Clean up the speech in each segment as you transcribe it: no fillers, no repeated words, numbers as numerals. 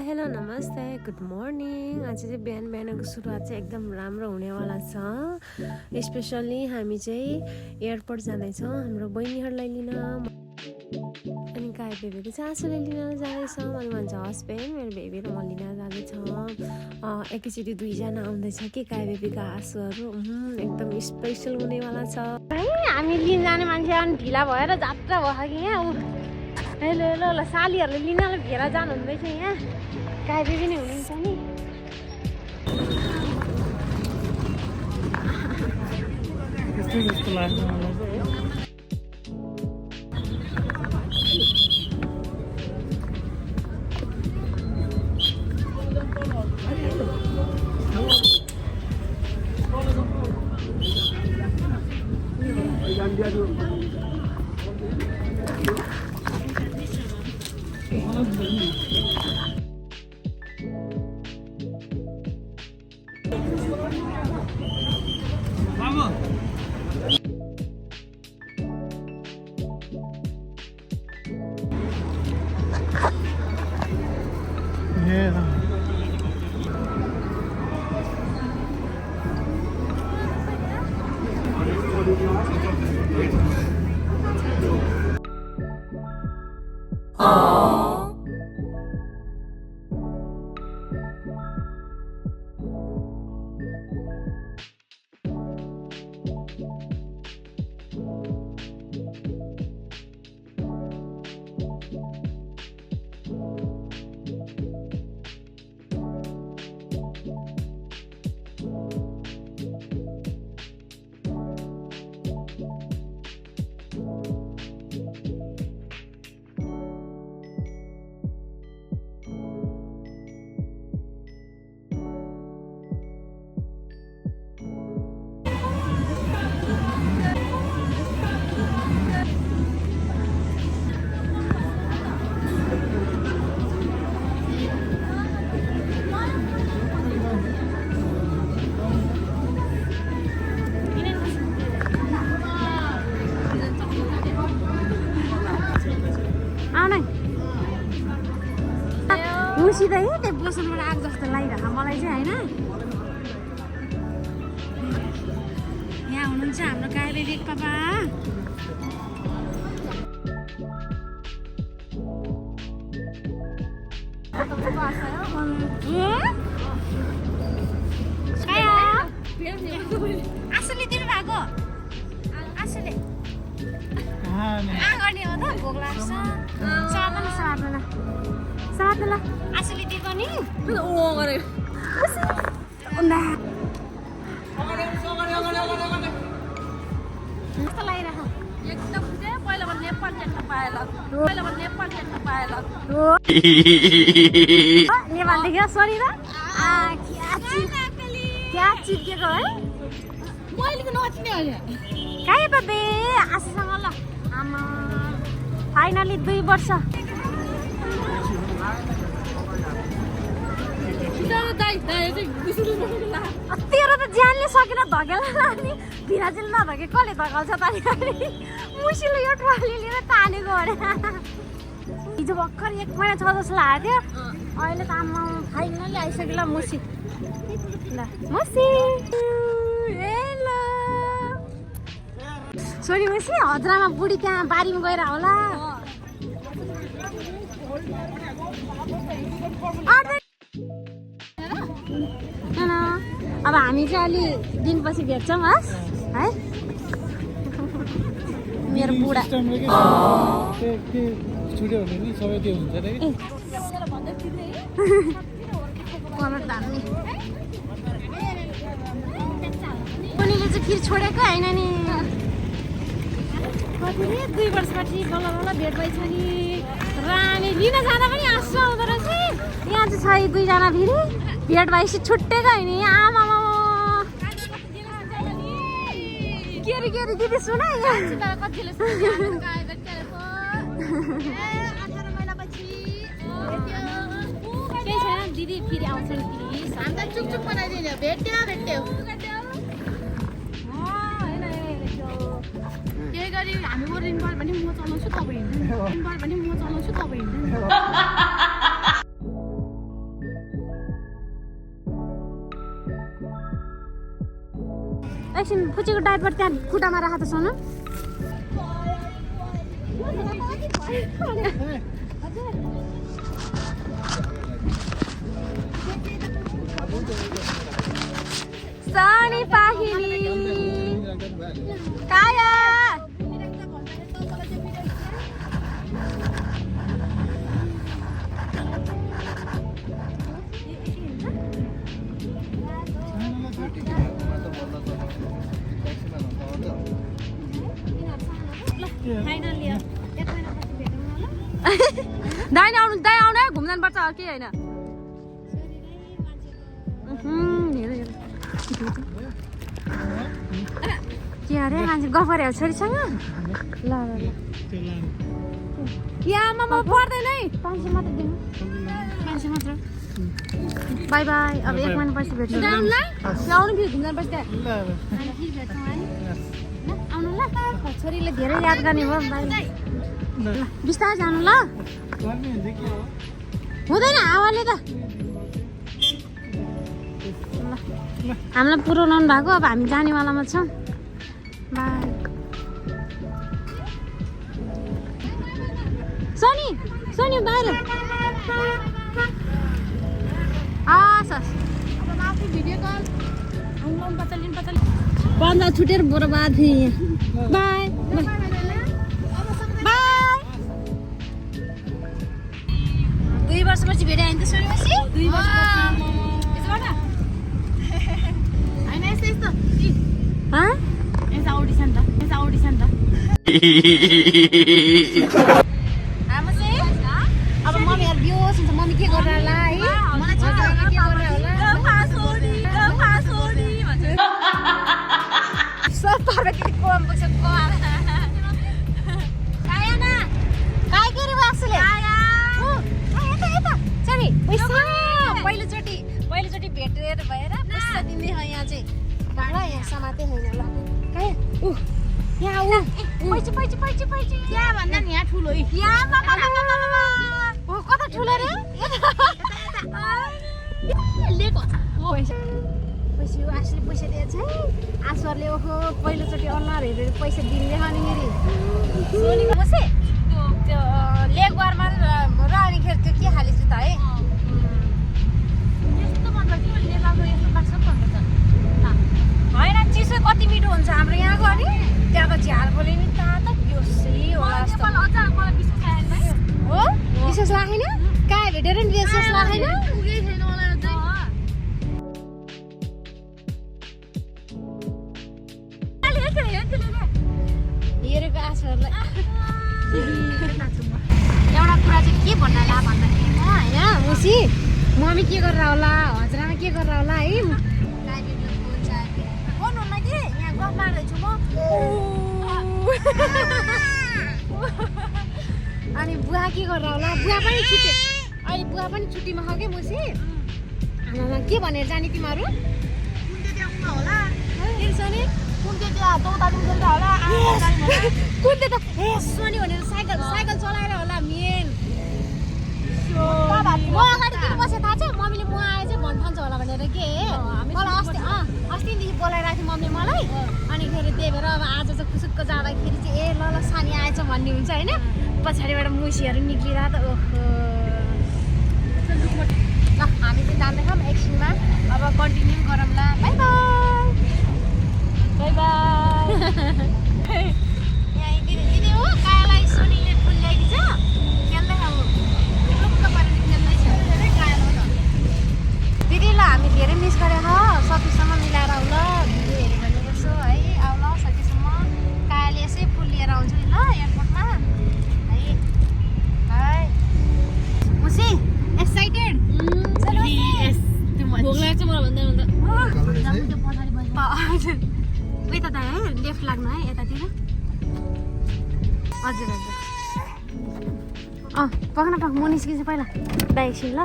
Hello नमस्ते good morning. आज चाहिँ बिहानको सुरुवात चाहिँ एकदम राम्रो हुनेवाला छ। स्पेसली हामी चाहिँ एयरपोर्ट जाँदैछौँ हाम्रो बहिनीहरूलाई लिन। अनि काई बेबीको चाहिँ आँसुले लिन जाँदैछौँ। अनि भन्छ हस्बेन्ड मेरो बेबी र म लिन जाँदैछौँ। एकैचोटि दुईजना आउँदैछ कि काई बेबीको आँसुहरू एकदम स्पेसल हुनेवाला छ। हामी लिन जाने मान्छे अनि ढिला भएर जात्रा भयो कि यहाँ हेलो हेलो ल सालीहरूले लिन भेर जानु हुँदैछ। यहाँ काई बेबी नै हुनुहुन्छ नि। सिधै त्यो बोसनबाट आएको जस्तो लागिरहेको मलाई चाहिँ होइन। यहाँ हुनुहुन्छ हाम्रो काई बेबी पापा। आँसुले दिनु भएको आँसुले गर्ने हो त भोक लाग्छ। साथला आँसुले दिएको नि कस्तो लागिरहेको एकदम पहिलाबाट नेपाल देख्न पाएला नेपाल देख्यो सरी र क्या चिप्केको है मैले नचिने अहिले काई बेबी आँसुसँग ल आमा फाइनली 2 वर्ष तेरो त ज्यानले सकेर धकेला नि भिराजिल नधके कसले धकाल्छ त मुसिलो यो ट्रली लिएर तानेको अरे। हिजो भर्खर 1 महिना 6 जस्तो लागेको थियो अहिले त आमा फाइनली आइसक्यो ल मुसी ल मुसी हेलो सोरी मुसी हजरामा बुढी त्यहाँ बारीमा गएर होला। अब हामी चाहिँ अलि दिनपछि भेट्छौँ हस् है मेरो बुढा उनीले चाहिँ फेरि छोडेको होइन नि कति 2 वर्षपछि बल्ल बल्ल भेट भएछ नि। र हामी लिन जाँदा पनि आँसु आउँदो रहेछ। यहाँ चाहिँ छ 2 जना फेरि भेट भएपछि छुट्टेको होइन आमा के अरे दिदी सुन केही छैन दिदी फेरि आउँछ नि प्लिज हामीलाई चुकचुक बनाइदिने भेट्यो त्यही गरी हामी ओरिन भयो भने म चलाउँछु तपाईँ हिँड्दैन एकछिन पुचीको डाइपर त्यहाँ खुट्टामा राख त सोनु सनी पाखिनी काया दाइ आउनु है घुम्न पर्छ के होइन के अरे मान्छे गफ गरे छोरीसँग ल ल ल यामा म पर्दैन है 500 मात्र दिनु 500 मात्र बाई बाई अब 1 महिना पछि भेट्छौँ आउनुलाई आउनु फेरि घुम्न पर्छ ल आउनु ल छोरीले धेरै याद गर्ने भयो बाई बिस्तारै जानु ल हुँदैन हावाले त हामीलाई पुऱ्याउनु भएको अब हामी जानेवालामा छौँ बाई सोनी सोनी बाहिर पन्ध्र छुटेर बर्बाद फेरि बाई बाई 2 वर्षपछि भेटायो नि त सोनीपछि 2 वर्षपछि अब मम्मीहरू बिहोस हुन्छ मम्मी के गरेर होला है पहिलोचोटि भेटेर भएर पैसा दिँदै यहाँ चाहिँ ल यहाँ समाते होइन ल यहाँ भन्दा नि यहाँ ठुलो कता ठुलो रे आशुले पैसा दिएछ है आशुहरूले ओहो पहिलोचोटि अनुहार हेरेर पैसा दिँदै अनि सोनीको बसे त्यो लेगबारमा र अनिखेर त्यो के हालेछ त है होइन चिसो कति मिठो हुन्छ हाम्रो यहाँको अनि त्यहाँको झ्यालकोले नि तातो हो विशेष लागेन कहाँ भेटेर नि विशेष लागेन हेरेको आशुहरूलाई एउटा कुरा चाहिँ के भन्नु होला भन्दाखेरि म होइन मुसी मम्मी के गरेर होला हजुरआमा के गरेर होला है अनि बुवा के गरेर होला बुवा पनि छुट्टी अहिले बुवा पनि छुट्टीमा छ कि मुसी आमामा के भनेर जाने तिमीहरू कुन त ए सोनी भनेर साइकल चलाएर होला मेन म अगाडि किन बसे थाहा छ मम्मीले म आए चाहिँ भन्ठान्छ होला भनेर के मलाई अस्तिदेखि बोलाइरहेको थियो मम्मीले मलाई अनि फेरि त्यही भएर अब आज चाहिँ खुसुक्क जाँदाखेरि चाहिँ ए ल सानी आएछ भन्ने हुन्छ होइन पछाडिबाट मुसीहरू निक्लिरहेको त ओहो ल हामी चाहिँ जाँदैछौँ एकछिनमा अब कन्टिन्यू गरौँ ल बाई बाई बाई यहाँ दिदी हो कायालाई सोनीले फुल ल्याइदिन्छ खेल्दै अब लुक्क पारेर खेल्दैछ दिदी ल हामी धेरै मिस गरेको सकेसम्म मिलाएर आऊ ल भिडियो हेऱ्यो भने यसो है आऊ ल सकेसम्म कायाले यसै फुल लिएर आउँछ नि ल एयरपोर्टमा है मुसी एक्साइटेड भोक लाग्छ मलाई भन्दा यता त है लेफ्ट लाग्नु है यतातिर हजुर हजुर पक्न म निस्किन्छु पहिला दाइ एकछिन ल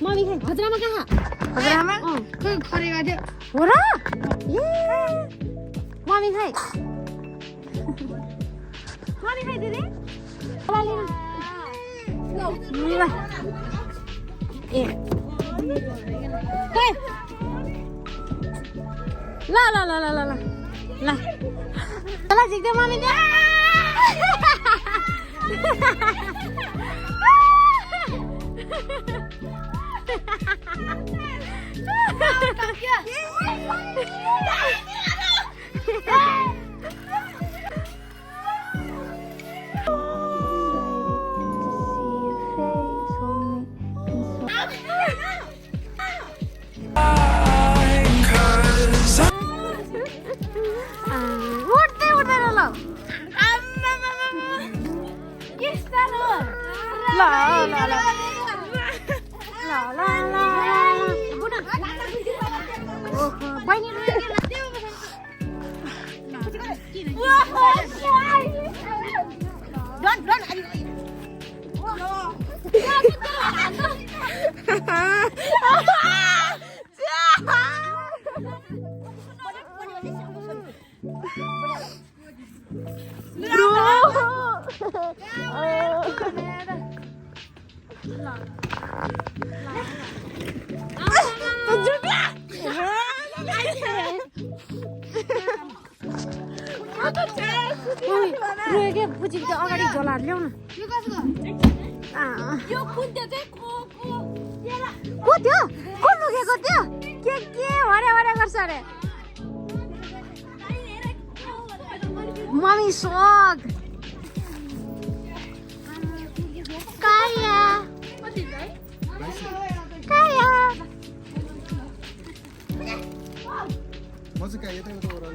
मम्मी खाइ हजुरआमा कहाँ हजुरआमा खरेगा थियो हो र ए मम्मी खाइ मम्मी खाइ दिदी ल ए ल ल ल ल ल ल ल ल झिक्दै मम्मी दे अगाडि झोला ल्याउ न को थियो को लुकेको थियो के हरे हरे गर्छ अरे मम्मी सोग काया काया म चाहिँ काया यतै उता ओराउ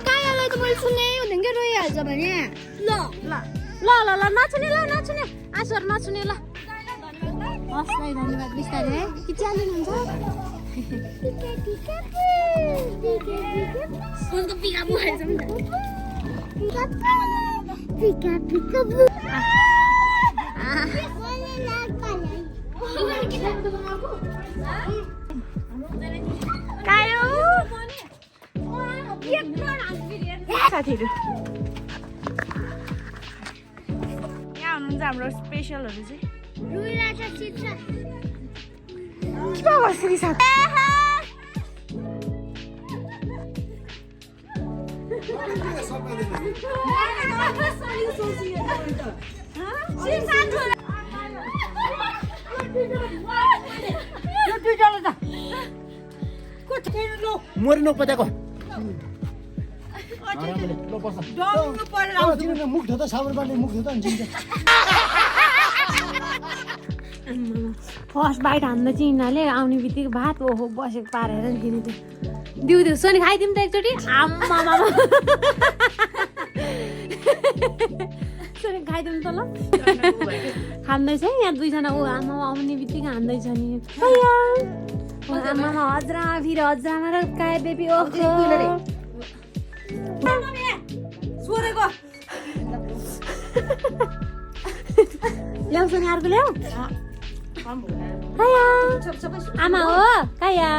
कायालाई त मैले सुने हुँदैन रोइहाल्छ भने ल ल ल ल ल नछुने आँसुहरू नछुने ल हस् धन्यवाद बिस्तारै है कि च्यालिनुहुन्छ साथीहरू यहाँ हुनुहुन्छ हाम्रो स्पेसलहरू चाहिँ के बस्री साथ मरिनु पताको मुख धोता साबुन पानी मुख धोता हुन्छ फर्स्ट बाइट हान्दा चाहिँ यिनीहरूले आउने बित्तिकै भात ओहो बसेको पारेर दिनु त्यो दिउ सोनी खाइदिउँ त एकचोटि आम्मा सोनी खाइदिउँ त ल खाँदैछ यहाँ दुईजना ऊ आमा आउने बित्तिकै हान्दैछ नि आमामा हजरा फेरि हजरामा र काय बेबी ओहो ल्याउँछ नि अर्को ल्याऊ आमा हो काया